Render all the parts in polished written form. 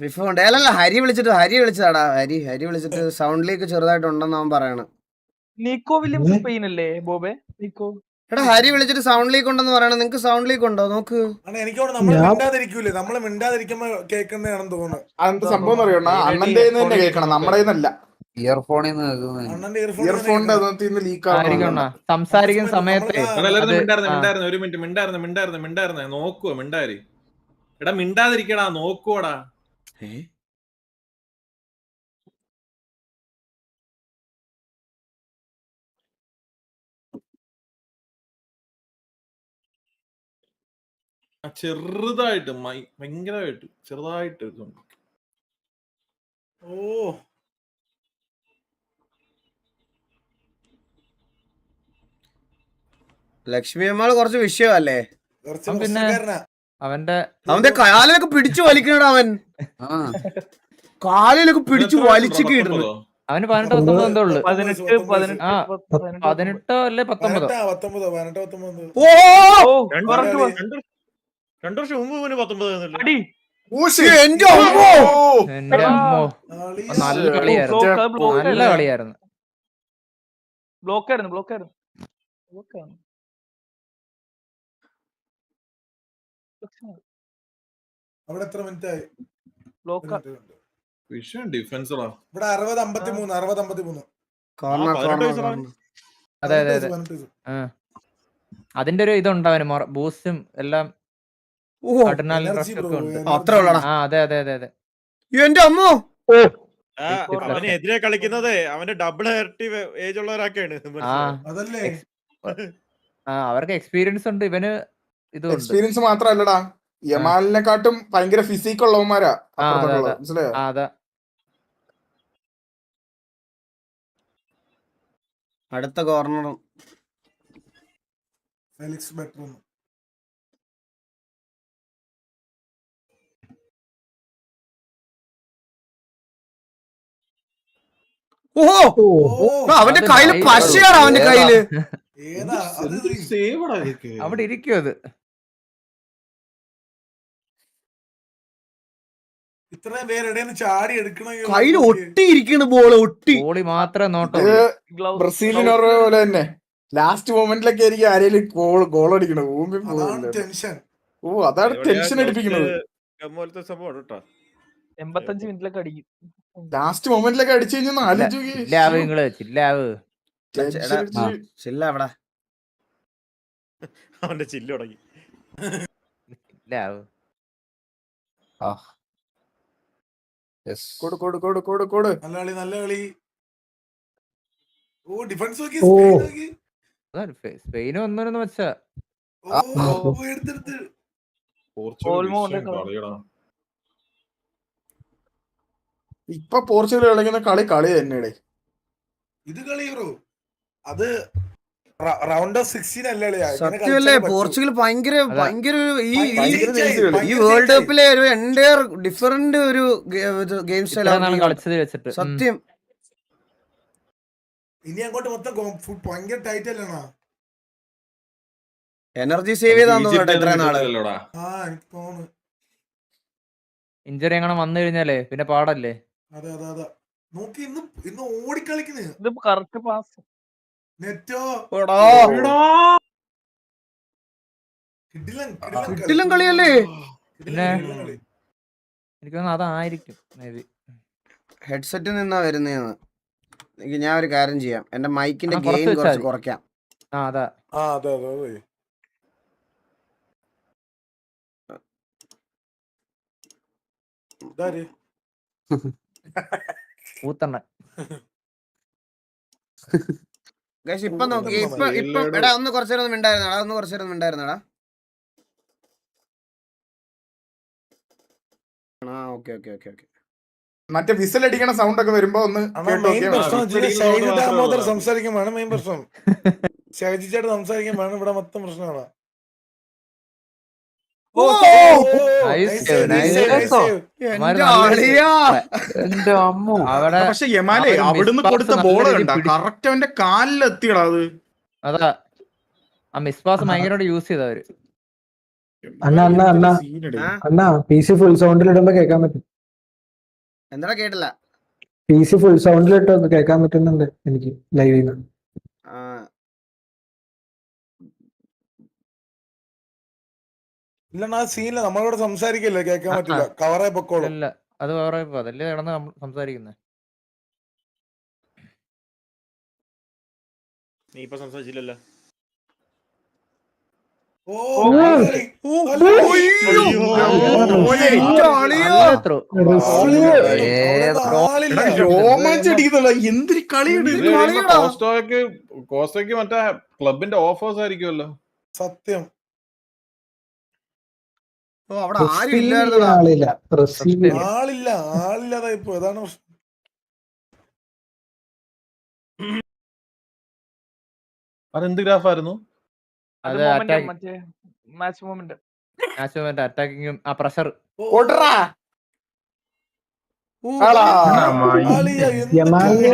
ബിഫോണ്ട് അല്ലല്ല ഹരി വിളിച്ചതാടാ. ഹരി വിളിച്ചിട്ട് sound leak ചെറുതായിട്ടുണ്ടെന്ന് അവൻ പറയണം. നിക്കോ വില്യംസ് സ്പെയിൻ അല്ലേ ബോബെ? നിക്കോ എടാ ഹരി വിളിച്ചിട്ട് സൗണ്ട് ലീക്ക് ഉണ്ടെന്ന് പറയണം. നിങ്ങക്ക് സൗണ്ട് ലീക്ക് ഉണ്ടോ? നോക്ക്. എനിക്ക് നമ്മള് മിണ്ടാതിരിക്കൂലേ, നമ്മള് മിണ്ടാതിരിക്കുമ്പോ കേൾക്കുന്നതാണെന്ന് തോന്നുന്നു. അതെന്താ സംഭവം അറിയണ അണ്ണന്റെ തന്നെ കേൾക്കണം, നമ്മുടെ ഇയർഫോണിൽ അണ്ണന്റെ ഇയർഫോണിന്റെ ലീക്ക് ആവുന്ന സംസാരിക്കുന്ന സമയത്ത് ഒരു മിനിറ്റ് മിണ്ടായിരുന്നേ നോക്കുവോ മിണ്ടാരി. എടാ മിണ്ടാതിരിക്കടാ, നോക്കുവോടാ. ചെറുതായിട്ട് ഭയങ്കരമായിട്ട് ചെറുതായിട്ട് ഓ ലക്ഷ്മി അമ്മാള് കുറച്ച് വിഷയമല്ലേ? പിന്നെ അവന്റെ കാലിലൊക്കെ പിടിച്ചു വലിക്കണടാ. അവൻ കാലിലൊക്കെ പിടിച്ചു വലിച്ചൊക്കെ ഇടുന്നു. അവന് 18-19 എന്തോ ഉള്ളു. 18 18 അല്ലേ 19? 18. ഓ 2 വർഷം മുമ്പ് 19 അടി എന്റെ അമ്മോ, എന്റെ അമ്മോ, നല്ല കളിയായിരുന്നു, നല്ല കളിയായിരുന്നു. ബ്ലോക്കായിരുന്നു. അവിടെ എത്ര മിനിറ്റ് ആയി? വിഷയം ഡിഫൻസറാ. ഇവിടെ 60-53. അതെ അതിന്റെ ഒരു ഇതുണ്ട് അവന്, ബൂസ്റ്റും എല്ലാം. അത്ര ഉള്ളടാ. അതെ എന്റെ അമ്മോ, അവനെതിരെ കളിക്കുന്നത് അവന്റെ ഡബിൾ ഇരട്ടി ഏജ് ഉള്ളവരൊക്കെയാണ്. അതല്ലേ അവർക്ക് എക്സ്പീരിയൻസ് ഉണ്ട്. ഇവന് ഇതുണ്ട്. എക്സ്പീരിയൻസ് മാത്രല്ലടാ, യമാലിനെക്കാട്ടും ഭയങ്കര ഫിസിക് ഉള്ളവന്മാരാ. മനസ്സിലായോ? അതാ അടുത്ത കോർണറും ഫെലിക്സ് ബെറ്റർ. അവന്റെ കയ്യില് പശയാണ്. അവന്റെ കയ്യില് അവിടെ ഇരിക്കും. അത് ഇത്രയും പേരുടെ ചാടി എടുക്കണ കയ്യിൽ ഒട്ടിയിരിക്കണ ബോളി മാത്രമേ നോട്ടം. ബ്രസീലിനോട് പോലെ തന്നെ ലാസ്റ്റ് മൊമെന്റിലൊക്കെ ആയിരിക്കും ആരെങ്കിലും ഗോൾ അടിക്കണത്. ടെൻഷൻ. അതാണ് ടെൻഷൻ അടിപ്പിക്കുന്നത്. 85 മിനിറ്റിലൊക്കെ അടിക്കും. ലാസ്റ്റ് മൊമെന്റിലൊക്കെ അടിച്ചു കഴിഞ്ഞാൽ അവന്റെ ചില്ല് തുടങ്ങി. നല്ല കളി. ഓ ഡിഫൻസ് നോക്കി. സ്പെയിന് ഒന്നും വെച്ചാ ഇപ്പൊ പോർച്ചുഗൽ കളിക്കുന്ന കളി തന്നെയുടെ ഇത് കളി ബ്രോ. അത് റൗണ്ട് ഓഫ് 16 അല്ലേ? സത്യമല്ലേ? പോർച്ചുഗൽ ഭയങ്കര ഈ വേൾഡ് കപ്പിലെ ഒരു എൻറ്റയർ ഡിഫറന്റ് ഒരു ഗെയിം സ്റ്റൈലാണ് കളിച്ചത് വെച്ചിട്ട്. സത്യം. ഇനി അങ്ങോട്ട് മൊത്തം ഭയങ്കര ടൈറ്റ് അല്ലേണോ? എനർജി സേവ് ചെയ്താന്ന് തോന്നട്ടെ ഇത്ര നാള്. എനിക്ക് തോന്നുന്നു ഇഞ്ചറി അങ്ങനെ വന്നു കഴിഞ്ഞാലേ പിന്നെ പാടല്ലേ. അതെ നോക്കി ഇന്ന് ഓടിക്കളിക്കുന്നത്. ഇത് കറക്റ്റ് പാസ്. നെറ്റോ കിടിലൻ കളിയല്ലേ? പിന്നെ എനിക്ക് തോന്നുന്നു അതായിരിക്കും മേ ബി. ഹെഡ്സെറ്റിൽ നിന്നാ വരുന്നതെന്ന്. ഞാൻ ഒരു കാര്യം ചെയ്യാം, എന്റെ മൈക്കിന്റെ ഗെയിൻ കുറച്ച് കുറയ്ക്കാം. അതെ പൂത്തണ്ണ ഇപ്പൊ നോക്കി. ഇപ്പൊ എടാ ഒന്ന് കുറച്ചേരം മിണ്ടായിരുന്നടാ. ഓക്കെ. മറ്റേ വിസിൽ അടിക്കണ സൗണ്ട് ഒക്കെ വരുമ്പോ ഒന്ന് സംസാരിക്കുമ്പോഴാണ് മെയിൻ പ്രശ്നം. ഷാജിച്ചേട്ട് സംസാരിക്കുമ്പോഴാണ് ഇവിടെ മൊത്തം പ്രശ്നമാണ്. പക്ഷെ യമാലെ അവിടുന്ന് കൊടുത്ത ബോൾ കണ്ട കറക്റ്റ് അവന്റെ കാലിലെത്തിയടാ. അത് അതാ ആ മിസ്പാസ് ഭയങ്കര യൂസ് ചെയ്തവര്. ആ? PC ഫുൾ സൗണ്ടിൽ ഇടുമ്പോ കേൾക്കാൻ പറ്റും. എന്താ കേട്ടില്ല? PC ഫുൾ സൗണ്ടിൽ ഇട്ട് കേൾക്കാൻ പറ്റുന്നുണ്ട് എനിക്ക് ലൈവിൽ നിന്ന്. ആ, ഇല്ലണ്ണ ആ സീനില്ല, നമ്മളോട് സംസാരിക്കില്ല, കേൾക്കാൻ പറ്റില്ല, കവറായി പൊക്കോളും. ഇല്ല അത് വേറെ അതല്ലേ കിടന്ന് സംസാരിക്കുന്നത്. നീ ഇപ്പൊ സംസാരിച്ചില്ലല്ലോ. ഓ ഓ, കേറി. അല്ല, അവിടെ ആളില്ല. രോമാഞ്ചടിക്കുന്നുള്ള എന്തൊരു കളിയാണ്. കോസ്റ്റോയ്ക്ക് മറ്റേ ക്ലബിന്റെ ഓഫേഴ്സ് ആയിരിക്കുമല്ലോ. സത്യം. ഓ, അവിടെ ആരും ഇല്ലായിരുന്നടാ. ആളില്ല. റസീവ് ആളില്ലാതായി ഇപ്പൊ അതാണ് പ്രശ്നം. അതെന്ത് ഗ്രാഫായിരുന്നു? അത് അത് മൊമെന്റ് attack- മറ്റേ മാച്ച് മൊമെന്റ്. അറ്റാക്കിങ്ങും ആ പ്രഷർ. ഓടറാ ഓ, ആളാ. ആളിയാ, എന്ത് യമാലിനെ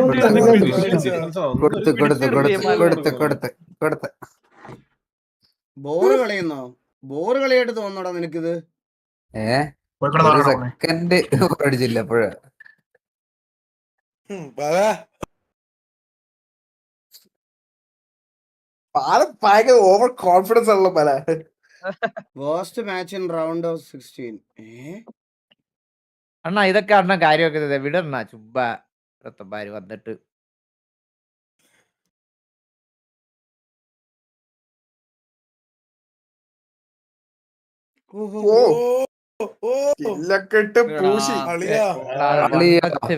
കാണിച്ചാ? കൊടുത്ത് ബോറ് കളയുന്നോ? ബോറ് കളിയായിട്ട് തോന്നണോടാ നിനക്കിത്? സെക്കൻഡ് അടിച്ചില്ല അപ്പോഴാ. പറ. ഭയങ്കര ഓവർ കോൺഫിഡൻസ് ആണല്ലോ പല. Waste match in round of 16. അണ്ണാ ഇതൊക്കെ അണ്ണ കാര്യമൊക്കെ വിടണ്ണ ചുമ്പാ രത്തമ്പാര് വന്നിട്ട്. ഇല്ലൊക്കെ ഇട്ട് പൂശി. അളിയാ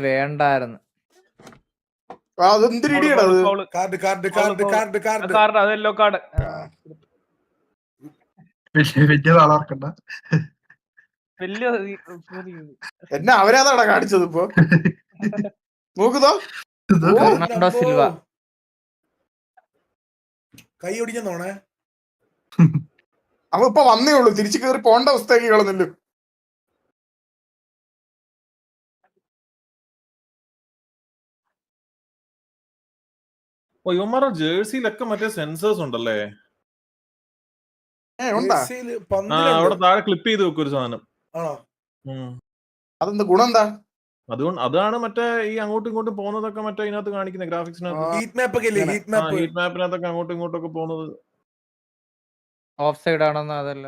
വേണ്ടായിരുന്നു. അതെന്തൊരു ഇടിയാടാ അത്. Card card card card card. Card അത് യെല്ലോ കാർഡ്. വലിയ എന്നെ അവരാതാടാ കാണിച്ചത് ഇപ്പൊ. നോക്കുന്നോ ഫെർണാണ്ടോ സിൽവ. കൈ ഒടിക്കാൻ തോണേ. അവ ഇപ്പൊ വന്നേ ഉള്ളൂ, തിരിച്ചു കയറി പോണ്ട അവസ്ഥയാക്കി കളഞ്ഞല്ലോ. ഓ ഇവന്മാരുടെ ജേഴ്സിയിലൊക്കെ മറ്റേ സെൻസേഴ്സ് ഉണ്ടല്ലേ. ഉണ്ടാ മെസ്സിയില് ആ പന്തിലുണ്ട്. അവിടെ താഴെ ക്ലിപ്പ് ചെയ്ത് വെക്കും ഒരു സാധനം. ആണോ? അതെന്താ ഗുണം എന്താ? അതുകൊണ്ട് അതാണ് മറ്റേ ഈ അങ്ങോട്ടും ഇങ്ങോട്ടും പോകുന്നതൊക്കെ മറ്റേ ഇതിനകത്ത് കാണിക്കുന്ന ഗ്രാഫിക്സിനകത്ത്. ഹീറ്റ് മാപ്പ് ഒക്കെ ഇല്ലേ? Heat map. ഹീറ്റ് മാപ്പിനകത്തൊക്കെ അങ്ങോട്ടും ഇങ്ങോട്ടും ഒക്കെ പോകുന്നത്. ഓഫ് സൈഡ് ആണെന്ന് അതല്ല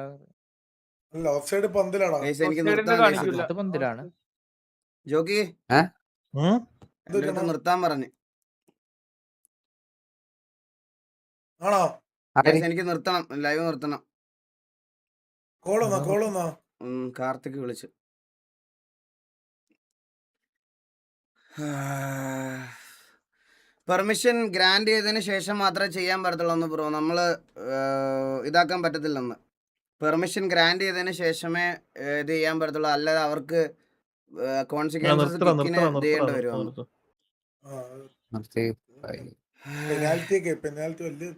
അല്ല, ഓഫ് സൈഡ് പന്തിലാണോ? Guys, എനിക്ക് Offside നിർത്താൻ കാണിക്കില്ല. guys. അത് പന്തിലാണ്. ജോക്കി ഉം? എൻ്റെ അടുത്ത് നിർത്താൻ പറഞ്ഞു. ആണോ? Guys, എനിക്ക് നിർത്തണം, ലൈവ് നിർത്തണം. കോളൊന്നാ കാർത്തിക് വിളിച്ചു. പെർമിഷൻ ഗ്രാൻഡ് ചെയ്തതിന് ശേഷം മാത്രമേ ചെയ്യാൻ പറ്റത്തുള്ളൂ എന്ന് ബ്രോ. നമ്മൾ ഇതാക്കാൻ പറ്റത്തില്ലെന്ന്. പെർമിഷൻ ഗ്രാൻഡ് ചെയ്തതിന് ശേഷമേ ഇത് ചെയ്യാൻ പറ്റത്തുള്ളൂ, അല്ലാതെ അവർക്ക് കോൺസിക്വൻസസ് ചെയ്യേണ്ടി വരുമെന്ന്. പെനാൽറ്റി വലിയ.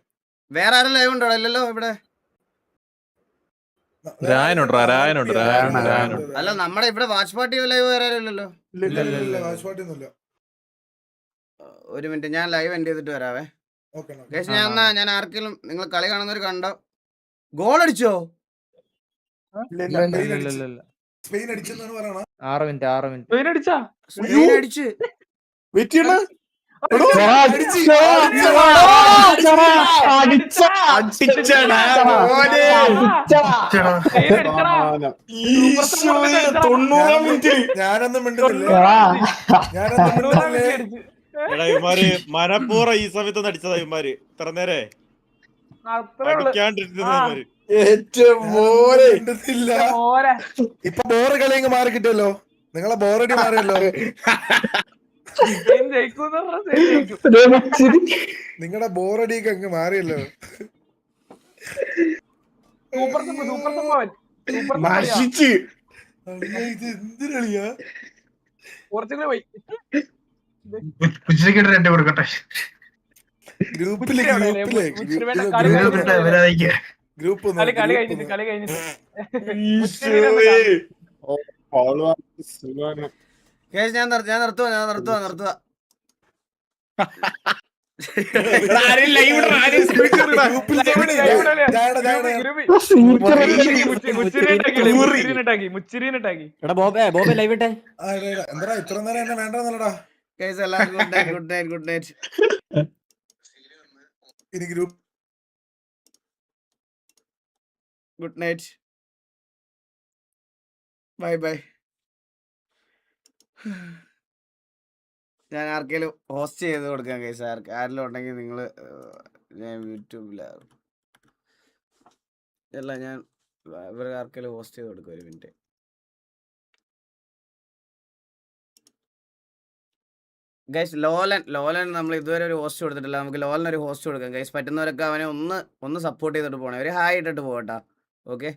വേറെ ആരും ലൈവ് ഉണ്ടോ? ഇല്ലല്ലോ ഇവിടെ. രായനുണ്ട്. അല്ല, നമ്മുടെ ഇവിടെ വാച്ച് പാർട്ടി ലൈവ് വേറെ ആരും ഇല്ലല്ലോ. കാശുപാട്ടിയൊന്നുമില്ല. ഒരു മിനിറ്റ്, ഞാൻ ലൈവ് എൻഡ് ചെയ്തിട്ട് വരാവേ. ഗൈസ്, ഞാൻ ആർക്കെങ്കിലും നിങ്ങൾ കളി കാണുന്നവർ കണ്ടോ? ഗോൾ അടിച്ചോ? സ്പെയിൻ അടിച്ചെന്നാണ് പറയണ. 6 മിനിറ്റ്. സ്പെയിൻ അടിച്ചാ? സ്പെയിൻ അടിച്ച്. ഞാനൊന്നും മിണ്ടുന്നില്ല. എടാ ഇവന്മാര് മനപ്പൂർവ്വം ഈ സമയത്ത് അടിച്ചതാ. ഇവന്മാര് ഇത്ര നേരെ അടിക്കാണ്ടിരുന്നവന്മാര്. ഇപ്പൊ ബോറ് കളിയങ്ങ് മാറി കിട്ടിയല്ലോ. നിങ്ങളെ ബോറടി മാറിയല്ലോ. നിങ്ങളുടെ ബോറടിയൊക്കെ അങ്ങ് മാറിയല്ലോ. ഇത് എന്ത് കളിയാ? ഗ്രൂപ്പ് കളി കഴിഞ്ഞിട്ട് ഞാൻ നിർത്തുക. ആരെയും live ഇടണം, ആരെയും speaker ഇടാം. ഗ്രൂപ്പിൽ ചോദിക്ക്. ജാടെ, ജാടെ. മുച്ചിരിനെ എടാ ബോബേ ബോബേ ലൈവ് ഇട്ടെ. ആ, ഇടാ, ഇടാ. എന്താടാ ഇത്ര നേരം എന്നെ വേണ്ടെന്നല്ലടാ. ഗൈസ് എല്ലാവർക്കും good night good night good night. ഇനി group good night. Bye bye. ഞാൻ ആർക്കെങ്കിലും ഹോസ്റ്റ് ചെയ്ത് കൊടുക്കാം ഗൈസ്. ആരെങ്കിലും ഉണ്ടെങ്കിൽ നിങ്ങൾ ഞാൻ യൂട്യൂബിലാണ് അല്ല ഞാൻ ഇവർക്ക് ആർക്കെങ്കിലും ഹോസ്റ്റ് ചെയ്ത് കൊടുക്കും. ഒരു മിനിറ്റ്. ഗൈസ് ലോലൻ നമ്മൾ ഇതുവരെ ഒരു ഹോസ്റ്റ് കൊടുത്തിട്ടില്ല. നമുക്ക് ലോലൻ ഒരു ഹോസ്റ്റ് കൊടുക്കാം ഗൈസ്. പറ്റുന്നവരൊക്കെ അവനെ ഒന്ന് സപ്പോർട്ട് ചെയ്തിട്ട് പോകണേ. ഒരു ഹായ് ഇട്ടിട്ട് പോകട്ടാ. ഓക്കെ.